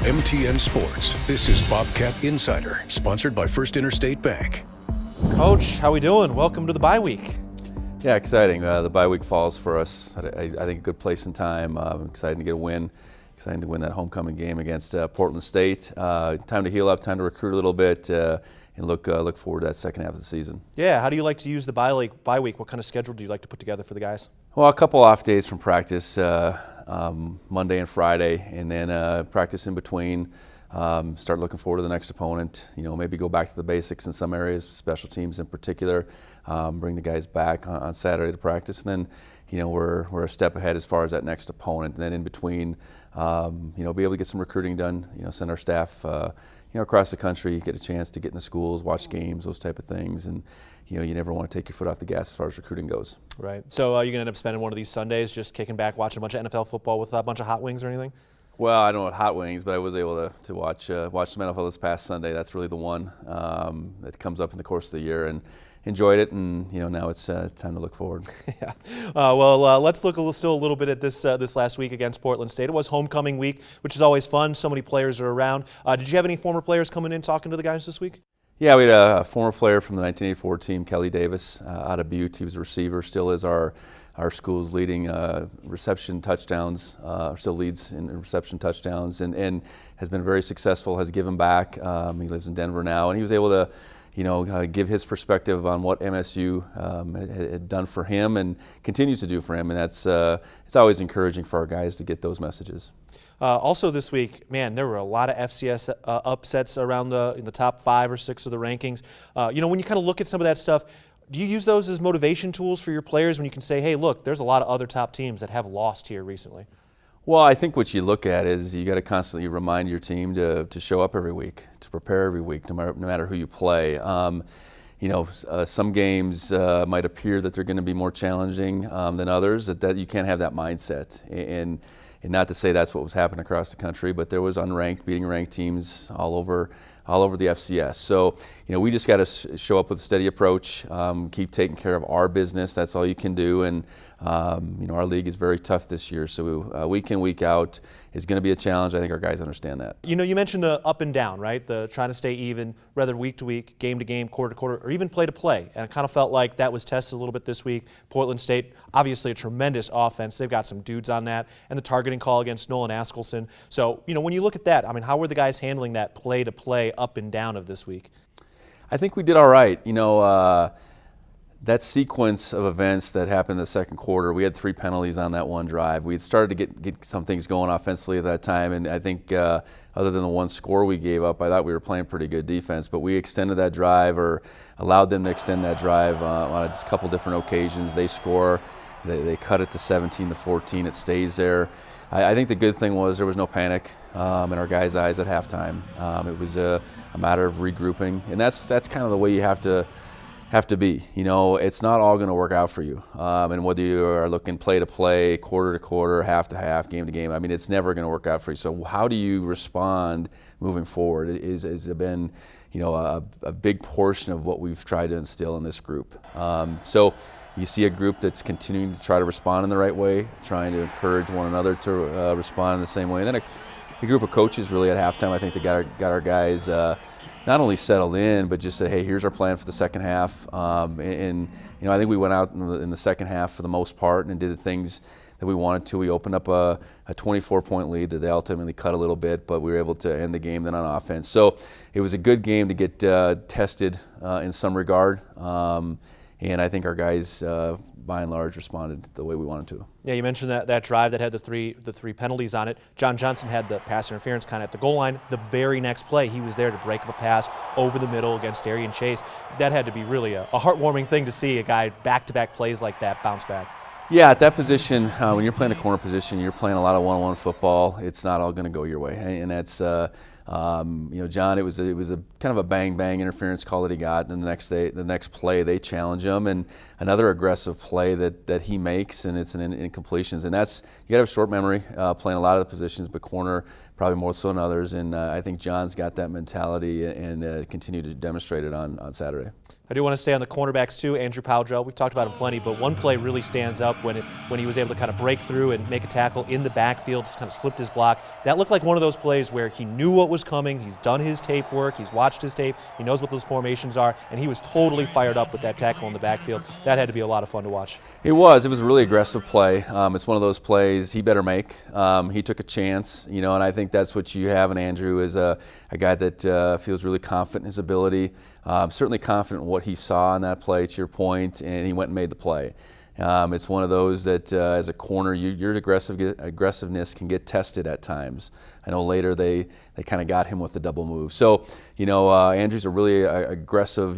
MTN Sports, this is Bobcat Insider, sponsored by First Interstate Bank. Coach, how we doing? Welcome to the bye week. Yeah, exciting. The bye week falls for us. I think a good place and time. Excited to get a win. Excited to win that homecoming game against Portland State. Time to heal up, time to recruit a little bit, and look forward to that second half of the season. Yeah, how do you like to use the bye week? What kind of schedule do you like to put together for the guys? Well, a couple off days from practice, Monday and Friday, and then practice in between. Start looking forward to the next opponent. Maybe go back to the basics in some areas, special teams in particular. Bring the guys back on Saturday to practice, and then we're a step ahead as far as that next opponent. And then in between, be able to get some recruiting done. Send our staff across the country, get a chance to get in the schools, watch games, those type of things, and you never want to take your foot off the gas as far as recruiting goes. Right. So you're gonna end up spending one of these Sundays just kicking back, watching a bunch of NFL football with a bunch of hot wings or anything? Well, I don't know what hot wings, but I was able to watch some NFL this past Sunday. That's really the one that comes up in the course of the year, and enjoyed it. And now it's time to look forward. Yeah. Let's look still a little bit at this last week against Portland State. It was homecoming week, which is always fun. So many players are around. Did you have any former players coming in talking to the guys this week? Yeah, we had a former player from the 1984 team, Kelly Davis, out of Butte. He was a receiver, still is our school's leading reception touchdowns, still leads in reception touchdowns, and has been very successful, has given back. He lives in Denver now, and he was able to give his perspective on what MSU had done for him and continues to do for him, and that's it's always encouraging for our guys to get those messages. Also this week, man, there were a lot of FCS upsets around in the top 5 or 6 of the rankings. When you kind of look at some of that stuff, do you use those as motivation tools for your players when you can say, hey, look, there's a lot of other top teams that have lost here recently? Well, I think what you look at is you got to constantly remind your team to show up every week, to prepare every week, no matter who you play. Some games might appear that they're going to be more challenging than others, that you can't have that mindset. And not to say that's what was happening across the country, but there was unranked, beating ranked teams all over the FCS. So, we just got to show up with a steady approach, keep taking care of our business. That's all you can do. And, our league is very tough this year. So week in, week out is going to be a challenge. I think our guys understand that. You mentioned the up and down, right? The trying to stay even, whether week to week, game to game, quarter to quarter, or even play to play. And I kind of felt like that was tested a little bit this week. Portland State, obviously a tremendous offense. They've got some dudes on that. And the targeting call against Nolan Askelson. So, when you look at that, how were the guys handling that play to play up and down of this week? I think we did all right. That sequence of events that happened in the second quarter, we had 3 penalties on that one drive. We had started to get some things going offensively at that time, and I think other than the one score we gave up, I thought we were playing pretty good defense. But we extended that drive, or allowed them to extend that drive on a couple different occasions. They score, they cut it to 17-14. It stays there. I think the good thing was there was no panic in our guys' eyes at halftime. It was a matter of regrouping, and that's kind of the way you have to be. It's not all going to work out for you. And whether you are looking play to play, quarter to quarter, half to half, game to game, it's never going to work out for you. So how do you respond moving forward has been, a big portion of what we've tried to instill in this group. So you see a group that's continuing to try to respond in the right way, trying to encourage one another to respond in the same way. And then a group of coaches really at halftime, I think they got our guys not only settled in, but just said, hey, here's our plan for the second half. I think we went out in the second half for the most part and did the things that we wanted to. We opened up a 24-point lead that they ultimately cut a little bit, but we were able to end the game then on offense. So it was a good game to get tested in some regard. And I think our guys, by and large, responded the way we wanted to. Yeah, you mentioned that drive that had the three penalties on it. John Johnson had the pass interference kind of at the goal line. The very next play, he was there to break up a pass over the middle against Darian Chase. That had to be really a heartwarming thing to see a guy back-to-back plays like that bounce back. Yeah, at that position, when you're playing a corner position, you're playing a lot of one-on-one football. It's not all going to go your way, and that's John. It was a kind of a bang interference call that he got. And the next play, they challenge him, and another aggressive play that he makes, and it's an incompletions. And that's, you got to have short memory, playing a lot of the positions, but corner probably more so than others. And I think John's got that mentality and continue to demonstrate it on Saturday. I do want to stay on the cornerbacks too. Andrew Powell, we've talked about him plenty, but one play really stands up when he was able to kind of break through and make a tackle in the backfield, just kind of slipped his block. That looked like one of those plays where he knew what was coming, he's done his tape work, he's watched his tape, he knows what those formations are, and he was totally fired up with that tackle in the backfield. That had to be a lot of fun to watch. It was a really aggressive play. It's one of those plays he better make. He took a chance, and I think that's what you have in Andrew, is a guy that feels really confident in his ability. Certainly confident in what he saw in that play, to your point, and he went and made the play. It's one of those that as a corner, your aggressiveness can get tested at times. I know later they kind of got him with the double move. So, Andrew's a really aggressive,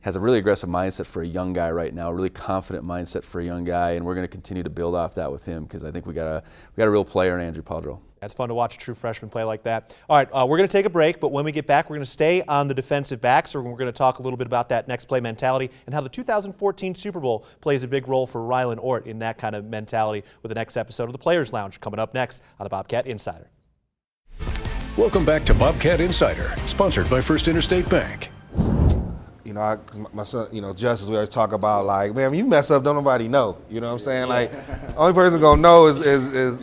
has a really aggressive mindset for a young guy right now, a really confident mindset for a young guy, and we're going to continue to build off that with him, because I think we got a real player in Andrew Powell. It's fun to watch a true freshman play like that. All right, we're going to take a break, but when we get back, we're going to stay on the defensive backs, and we're going to talk a little bit about that next play mentality and how the 2014 Super Bowl plays a big role for Rylan Ort in that kind of mentality with the next episode of the Players Lounge coming up next on the Bobcat Insider. Welcome back to Bobcat Insider, sponsored by First Interstate Bank. My son, Justice, we always talk about, like, man, you mess up, don't nobody know. You know what I'm saying? Like, only person gonna know is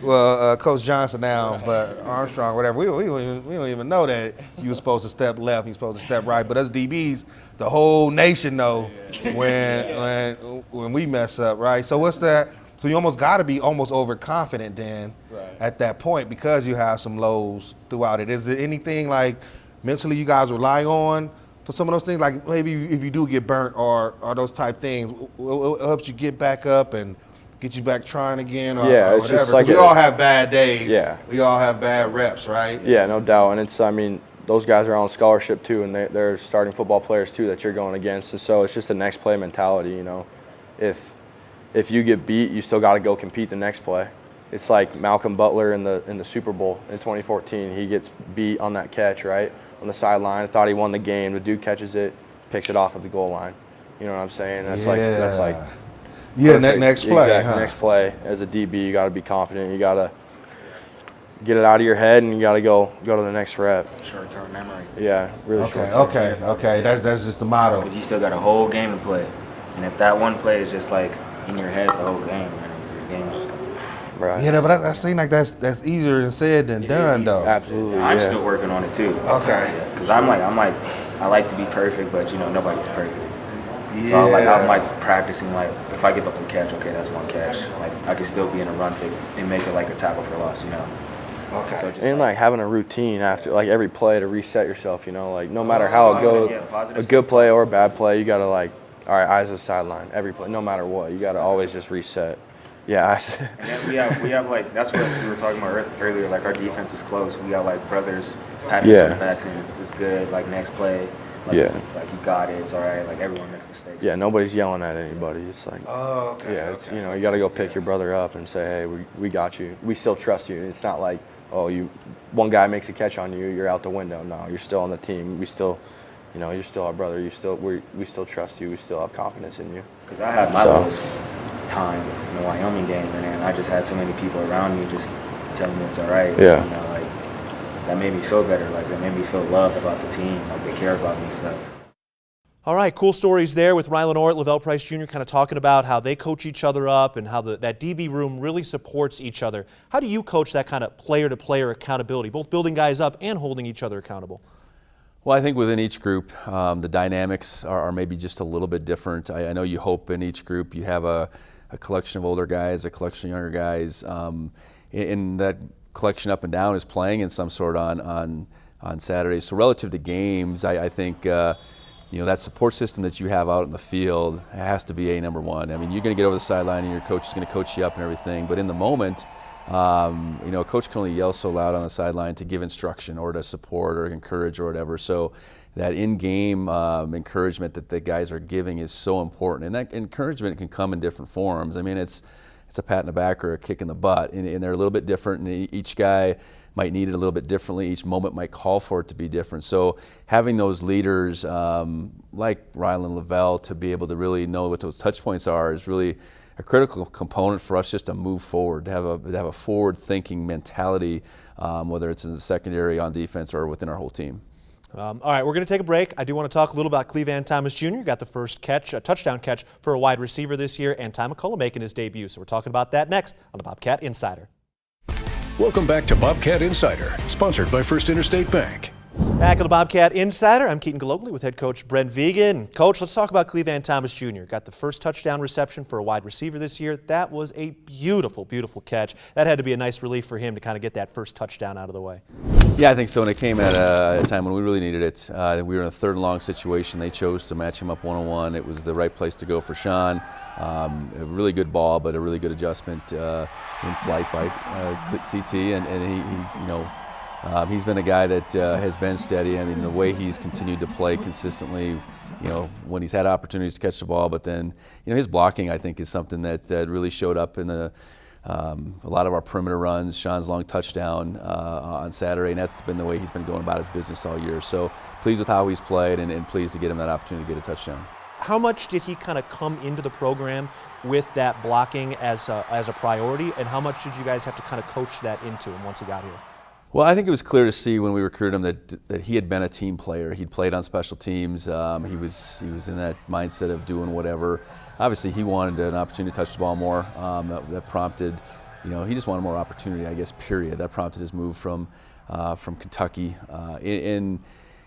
Coach Johnson now, but Armstrong, whatever. We don't even know that you were supposed to step left, you were supposed to step right. But us DBs, the whole nation know when we mess up, right? So what's that? So you almost got to be almost overconfident then at that point, because you have some lows throughout it. Is there anything like mentally you guys rely on for some of those things, like maybe if you do get burnt or those type things, it helps you get back up and get you back trying again, or it's whatever? just like we all have bad days. Yeah. We all have bad reps, right? Yeah, no doubt. And those guys are on scholarship too, and they're starting football players too that you're going against. And so it's just a next play mentality, If you get beat, you still got to go compete the next play. It's like Malcolm Butler in the Super Bowl in 2014. He gets beat on that catch, right? On the sideline, thought he won the game. The dude catches it, picks it off at the goal line. You know what I'm saying? That's like next play. Exactly. Next play. As a DB, you got to be confident. You got to get it out of your head, and you got to go to the next rep. Short-term memory. Yeah, really. Okay. That's just the motto. Because you still got a whole game to play, and if that one play is just like in your head the whole game, your game is just gonna. Right. Yeah, but I think like that's easier than said than done, though. Absolutely. I'm still working on it too. Okay. Because I like to be perfect, but nobody's perfect. Yeah. So I'm like practicing, like if I give up a catch, okay, that's one catch. Like I can still be in a run fake and make it like a tackle for loss, Okay. So just and like having a routine after like every play to reset yourself, like no matter how it goes, a good play or a bad play, you gotta all right, eyes to the sideline, every play, no matter what, you gotta always just reset. Yeah. And then we have like, that's what we were talking about earlier, like our defense is close. We got like brothers patting us on the back saying it's good, like next play, like you got it, it's all right, like everyone makes mistakes. Yeah, nobody's yelling at anybody. It's like, it's, you got to go pick your brother up and say, hey, we got you. We still trust you. It's not like, one guy makes a catch on you, you're out the window. No, you're still on the team. We still, you're still our brother. We still trust you. We still have confidence in you. Because I had my lowest time in the Wyoming game, and then I just had so many people around me just telling me it's all right. Yeah. That made me feel better. Like that made me feel loved about the team. Like they care about me. So. All right, cool stories there with Rylan Ort, Lavelle Price Jr. kind of talking about how they coach each other up and how that DB room really supports each other. How do you coach that kind of player-to-player accountability, both building guys up and holding each other accountable? Well, I think within each group, the dynamics are maybe just a little bit different. I know you hope in each group you have a collection of older guys, a collection of younger guys, and that collection up and down is playing in some sort on Saturdays. So relative to games, I think that support system that you have out in the field has to be number one. I mean, you're going to get over the sideline and your coach is going to coach you up and everything, but in the moment, a coach can only yell so loud on the sideline to give instruction or to support or encourage or whatever. So that in-game encouragement that the guys are giving is so important, and that encouragement can come in different forms. I mean, it's a pat in the back or a kick in the butt, and they're a little bit different, and each guy might need it a little bit differently. Each moment might call for it to be different. So having those leaders like Rylan Lavelle to be able to really know what those touch points are is really a critical component for us just to move forward, to have a forward-thinking mentality, whether it's in the secondary, on defense, or within our whole team. All right, we're going to take a break. I do want to talk a little about Cleveland Thomas Jr. Got the first catch, a touchdown catch for a wide receiver this year, and Ty McCullough making his debut. So we're talking about that next on the Bobcat Insider. Welcome back to Bobcat Insider, sponsored by First Interstate Bank. Back on the Bobcat Insider, I'm Keaton Galogly with head coach Brent Vigen. Coach, let's talk about Cleveland Thomas Jr. Got the first touchdown reception for a wide receiver this year. That was a beautiful, beautiful catch. That had to be a nice relief for him to kind of get that first touchdown out of the way. Yeah, I think so, and it came at a time when we really needed it. We were in a third and long situation. They chose to match him up one-on-one. It was the right place to go for Sean. A really good ball, but a really good adjustment in flight by CT, and he, you know, he's been a guy that has been steady. I mean, the way he's continued to play consistently, you know, when he's had opportunities to catch the ball, but then, you know, his blocking, I think, is something that really showed up in a lot of our perimeter runs, Sean's long touchdown on Saturday, and that's been the way he's been going about his business all year. So pleased with how he's played, and pleased to get him that opportunity to get a touchdown. How much did he kind of come into the program with that blocking as a priority, and how much did you guys have to kind of coach that into him once he got here? Well, I think it was clear to see when we recruited him that he had been a team player. He'd played on special teams. He was in that mindset of doing whatever. Obviously, he wanted an opportunity to touch the ball more. That prompted, you know, he just wanted more opportunity, I guess, period. That prompted his move from Kentucky. And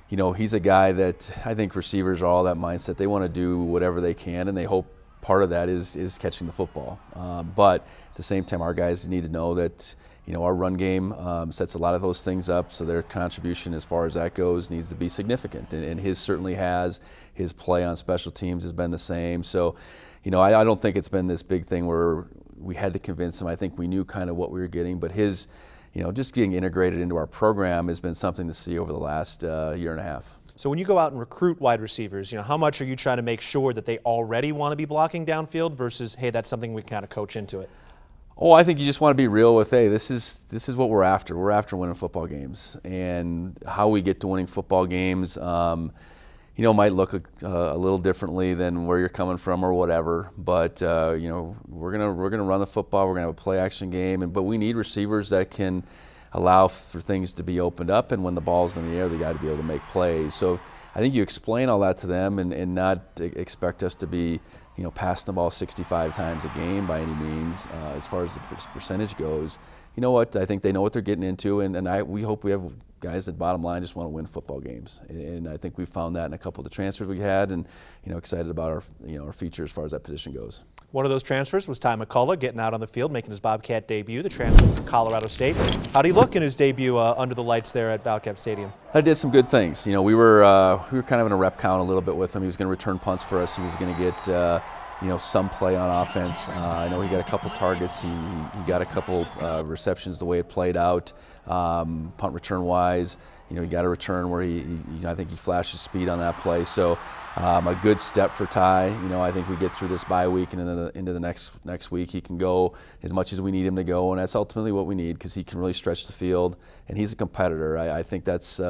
you know, he's a guy that I think receivers are all that mindset. They want to do whatever they can, and they hope part of that is catching the football. But at the same time, our guys need to know that, you know, our run game sets a lot of those things up, so their contribution as far as that goes needs to be significant, and his certainly has. His play on special teams has been the same. So, you know, I don't think it's been this big thing where we had to convince him. I think we knew kind of what we were getting, but his, you know, just getting integrated into our program has been something to see over the last year and a half. So when you go out and recruit wide receivers, you know, how much are you trying to make sure that they already want to be blocking downfield versus, hey, that's something we can kind of coach into it? Oh, I think you just want to be real with, hey, this is what we're after. We're after winning football games, and how we get to winning football games, you know, might look a little differently than where you're coming from or whatever. But you know, we're gonna run the football. We're gonna have a play action game, but we need receivers that can allow for things to be opened up, and when the ball's in the air, they got to be able to make plays. So I think you explain all that to them, and not expect us to be, you know, passing the ball 65 times a game by any means. As far as the percentage goes, you know what? I think they know what they're getting into, and we hope we have guys that bottom line just want to win football games. And I think we found that in a couple of the transfers we had, and, you know, excited about our future as far as that position goes. One of those transfers was Ty McCullough getting out on the field, making his Bobcat debut, the transfer from Colorado State. How'd he look in his debut under the lights there at Bobcat Stadium? I did some good things. You know, we were kind of in a rep count a little bit with him. He was going to return punts for us. He was going to get you know, some play on offense. I know he got a couple targets. He got a couple receptions the way it played out, punt return wise. You know, he got a return where I think he flashed his speed on that play. So a good step for Ty. You know, I think we get through this bye week and into the next week, he can go as much as we need him to go, and that's ultimately what we need, because he can really stretch the field, and he's a competitor. I think that's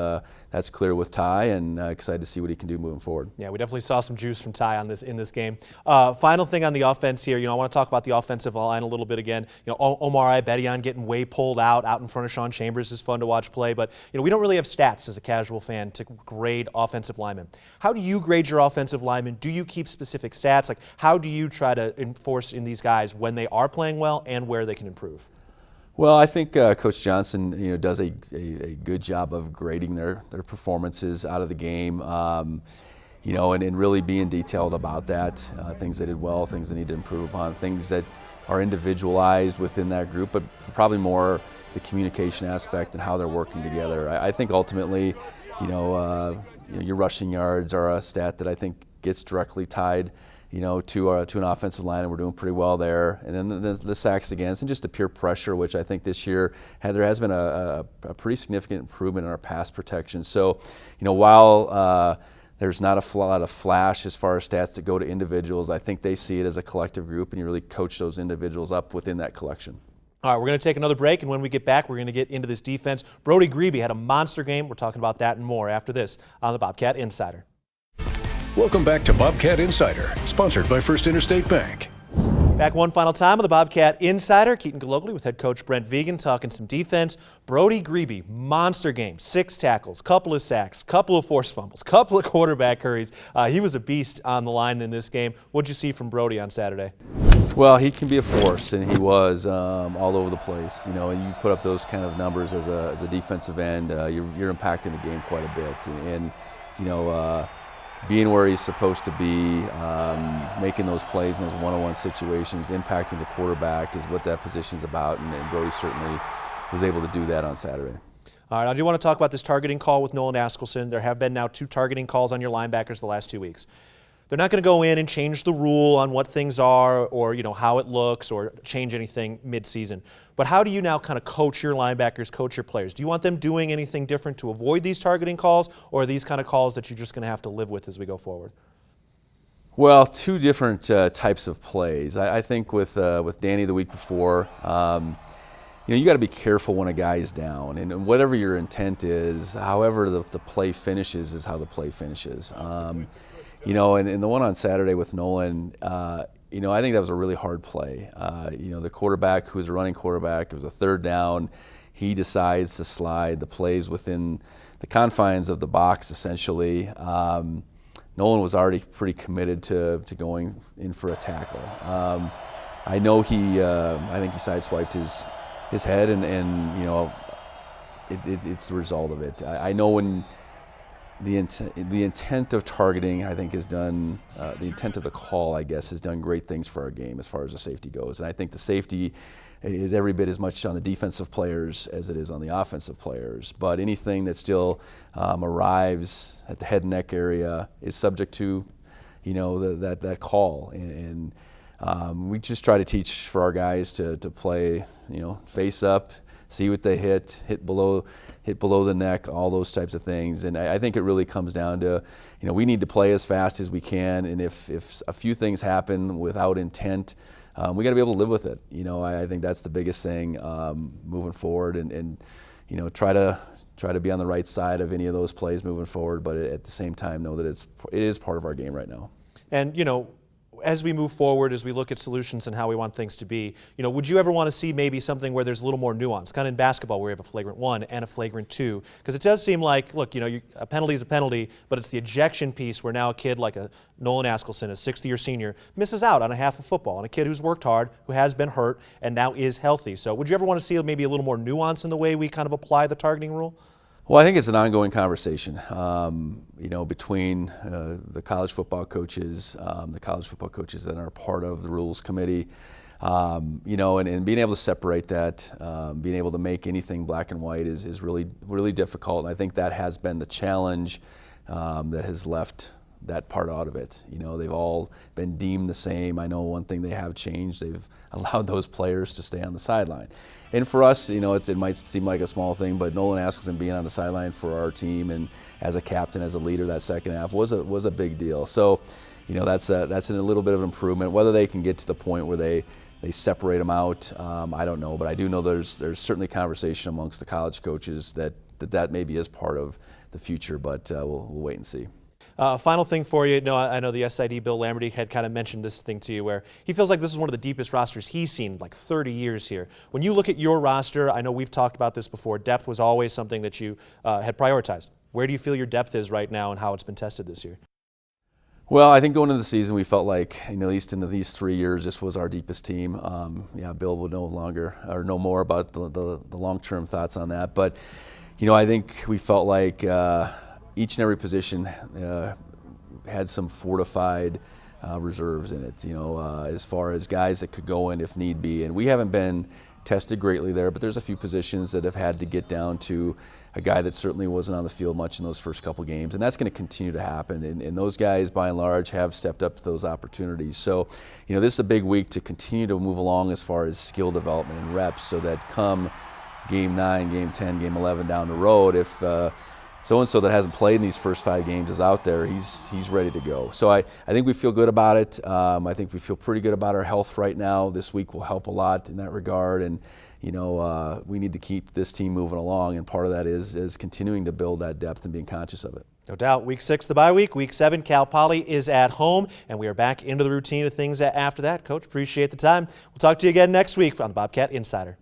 clear with Ty, and excited to see what he can do moving forward. Yeah, we definitely saw some juice from Ty in this game. Final thing on the offense here, you know, I want to talk about the offensive line a little bit again. You know, Omar Ibedian getting way pulled out in front of Sean Chambers is fun to watch play, but, you know, we don't really have stats as a casual fan to grade offensive linemen. How do you grade your offensive linemen? Do you keep specific stats? Like, how do you try to enforce in these guys when they are playing well and where they can improve? Well, I think Coach Johnson, you know, does a good job of grading their performances out of the game, you know, and really being detailed about that. Things they did well, things they need to improve upon, things that are individualized within that group, but probably more the communication aspect and how they're working together. I think ultimately, you know, your rushing yards are a stat that I think gets directly tied, you know, to an offensive line, and we're doing pretty well there. And then the sacks against, and just the pure pressure, which I think this year there has been a pretty significant improvement in our pass protection. So, you know, while there's not a lot of flash as far as stats that go to individuals, I think they see it as a collective group, and you really coach those individuals up within that collection. All right, we're going to take another break, and when we get back, we're going to get into this defense. Brody Grebe had a monster game. We're talking about that and more after this on the Bobcat Insider. Welcome back to Bobcat Insider, sponsored by First Interstate Bank. Back one final time on the Bobcat Insider. Keaton Galogly with head coach Brent Vigen talking some defense. Brody Grebe, monster game. 6 tackles, couple of sacks, couple of forced fumbles, couple of quarterback hurries. He was a beast on the line in this game. What'd you see from Brody on Saturday? Well, he can be a force, and he was all over the place. You know, and you put up those kind of numbers as a defensive end, you're impacting the game quite a bit. And you know, being where he's supposed to be, making those plays in those one-on-one situations, impacting the quarterback is what that position's about, and Brody certainly was able to do that on Saturday. All right, I do want to talk about this targeting call with Nolan Askelson. There have been now 2 targeting calls on your linebackers the last 2 weeks. They're not going to go in and change the rule on what things are or, you know, how it looks or change anything mid-season. But how do you now kind of coach your linebackers, coach your players? Do you want them doing anything different to avoid these targeting calls, or are these kind of calls that you're just going to have to live with as we go forward? Well, 2 different types of plays. I think with Danny the week before, you know, you got to be careful when a guy is down, and whatever your intent is, however the play finishes is how the play finishes. You know, and the one on Saturday with Nolan, you know, I think that was a really hard play. You know, the quarterback, who was a running quarterback, it was a 3rd down. He decides to slide. The plays within the confines of the box, essentially. Nolan was already pretty committed to going in for a tackle. I know I think he sideswiped his head, and you know, it's the result of it. I know when the intent of targeting, I think, has done, the intent of the call, I guess, has done great things for our game as far as the safety goes. And I think the safety is every bit as much on the defensive players as it is on the offensive players. But anything that still arrives at the head and neck area is subject to, you know, that call. And we just try to teach for our guys to play, you know, face up, see what they hit below the neck, all those types of things. And I think it really comes down to, you know, we need to play as fast as we can, and if a few things happen without intent, we got to be able to live with it. You know, I think that's the biggest thing moving forward, and you know, try to be on the right side of any of those plays moving forward, but at the same time know that it is part of our game right now. And, you know, as we move forward, as we look at solutions and how we want things to be, you know, would you ever want to see maybe something where there's a little more nuance, kind of in basketball where you have a flagrant 1 and a flagrant 2? Because it does seem like, look, you know, a penalty is a penalty, but it's the ejection piece where now a kid like a Nolan Askelson, a 6th-year senior, misses out on a half of football, and a kid who's worked hard, who has been hurt, and now is healthy. So would you ever want to see maybe a little more nuance in the way we kind of apply the targeting rule? Well, I think it's an ongoing conversation, you know, between the college football coaches that are part of the rules committee, you know, and being able to separate that, being able to make anything black and white is really, really difficult. And I think that has been the challenge that has left that part out of it. You know, they've all been deemed the same. I know one thing they have changed, they've allowed those players to stay on the sideline. And for us, you know, it might seem like a small thing, but Nolan Askelson being on the sideline for our team and as a captain, as a leader that second half was a big deal. So, you know, that's a little bit of improvement. Whether they can get to the point where they separate them out, I don't know, but I do know there's certainly conversation amongst the college coaches that maybe is part of the future, but we'll wait and see. Final thing for you. No, I know the SID, Bill Lamberty, had kind of mentioned this thing to you where he feels like this is one of the deepest rosters he's seen in like 30 years here. When you look at your roster, I know we've talked about this before, depth was always something that you had prioritized. Where do you feel your depth is right now and how it's been tested this year? Well, I think going into the season, we felt like, you know, at least in these 3 years, this was our deepest team. Yeah, Bill will know more about the long-term thoughts on that. But, you know, I think we felt like each and every position had some fortified reserves in it, you know, as far as guys that could go in if need be. And we haven't been tested greatly there, but there's a few positions that have had to get down to a guy that certainly wasn't on the field much in those first couple games, and that's going to continue to happen. And those guys, by and large, have stepped up to those opportunities. So, you know, this is a big week to continue to move along as far as skill development and reps, so that come Game 9, Game 10, Game 11 down the road, if so-and-so that hasn't played in these first 5 games is out there, he's ready to go. So I think we feel good about it. I think we feel pretty good about our health right now. This week will help a lot in that regard. And, we need to keep this team moving along, and part of that is continuing to build that depth and being conscious of it. No doubt. Week 6, the bye week. Week 7, Cal Poly is at home, and we are back into the routine of things after that. Coach, appreciate the time. We'll talk to you again next week on the Bobcat Insider.